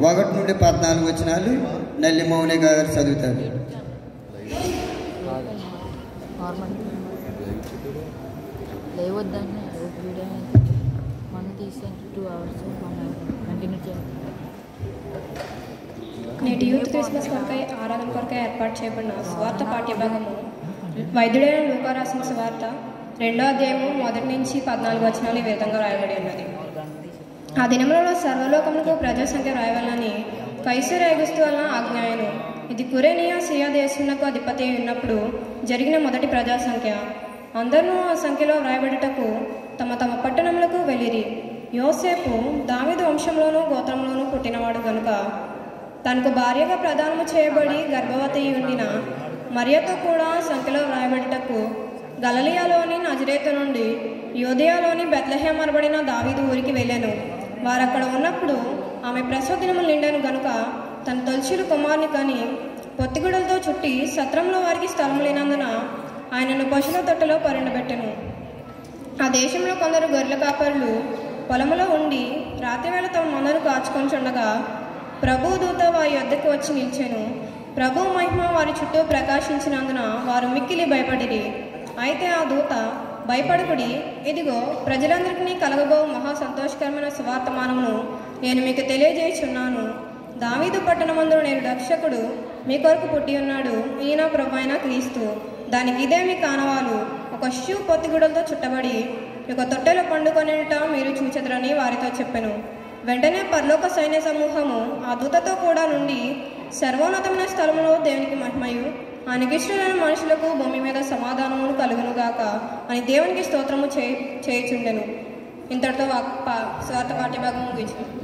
1 నుండి 14 వచనాలు నల్లి మౌని గారు చదువుతారు. నేటి యూత్ క్రిస్మస్ కొరకై ఆరాధన కొరకై ఏర్పాటు చేయబడిన స్వార్థ పాఠ్యభాగము వైద్యుడైన లూకా రాసిన స్వార్థ 2వ అధ్యాయము 1 నుంచి 14 వచనాలు ఈ విధంగా రాయబడి ఉన్నది. ఆ దినములలో సర్వలోకములకు ప్రజా సంఖ్య రాయవలని కైసరు అగుస్తు వలన ఆజ్ఞాయను. ఇది కురేనియా సిరియా దేశమునకు అధిపతి ఉన్నప్పుడు జరిగిన మొదటి ప్రజా సంఖ్య. అందరూ ఆ సంఖ్యలో వ్రాయబడుటకు తమ తమ పట్టణములకు వెళ్ళిరి. యోసేపు దావీదు వంశంలోనూ గోత్రంలోనూ పుట్టినవాడు గనుక తనకు భార్యగా ప్రదానము చేయబడి గర్భవతి ఉండిన మరియతో కూడా సంఖ్యలో వ్రాయబడుటకు గలిలయలోని నజరేతు నుండి యూదయలోని బెత్లెహేము అనబడిన దావీదు ఊరికి వెళ్ళాను. వారక్కడ ఉన్నప్పుడు ఆమె ప్రసవ దినములు నిండాను గనుక తన తొలిచూలు కుమారుని కని పొత్తిగుడలతో చుట్టి సత్రంలో వారికి స్థలం లేనందున ఆయనను పశువుల తొట్టెలో పరుండబెట్టెను. ఆ దేశంలో కొందరు గొర్రెల కాపరులు పొలములో ఉండి రాత్రివేళ తమ మందను కాచుకొనిచుండగా ప్రభువు దూత వారి యొద్దకు వచ్చి నిలిచెను. ప్రభువు మహిమ వారి చుట్టూ ప్రకాశించినందున వారు మిక్కిలి భయపడిరి. అయితే ఆ దూత, భయపడకుడి, ఇదిగో ప్రజలందరికీ కలగబో మహా సంతోషకరమైన సువార్తమానమును నేను మీకు తెలియజేయుచున్నాను. దావీదు పట్టణమందు నేను రక్షకుడు మీ కొరకు పుట్టి ఉన్నాడు. ఈయన ప్రభువైన క్రీస్తు. దానికి ఇదే మీ కానవాలు. ఒక శిశువు పొత్తిగుడలతో చుట్టబడి ఒక తొట్టెలో పండుకొనిట మీరు చూచెదరని వారితో చెప్పెను. వెంటనే పరలోక సైన్య సమూహము ఆ దూతతో కూడా నుండి సర్వోన్నతమైన స్థలములో దేవునికి మహిమయు ఆయనకిష్టులైన మనుషులకు భూమి మీద సమాధానమును కలుగునుగాక అని దేవునికి స్తోత్రము చేయుచుండెను. ఇంతటితో స్వార్థ పాఠ్యభాగం ముగించింది.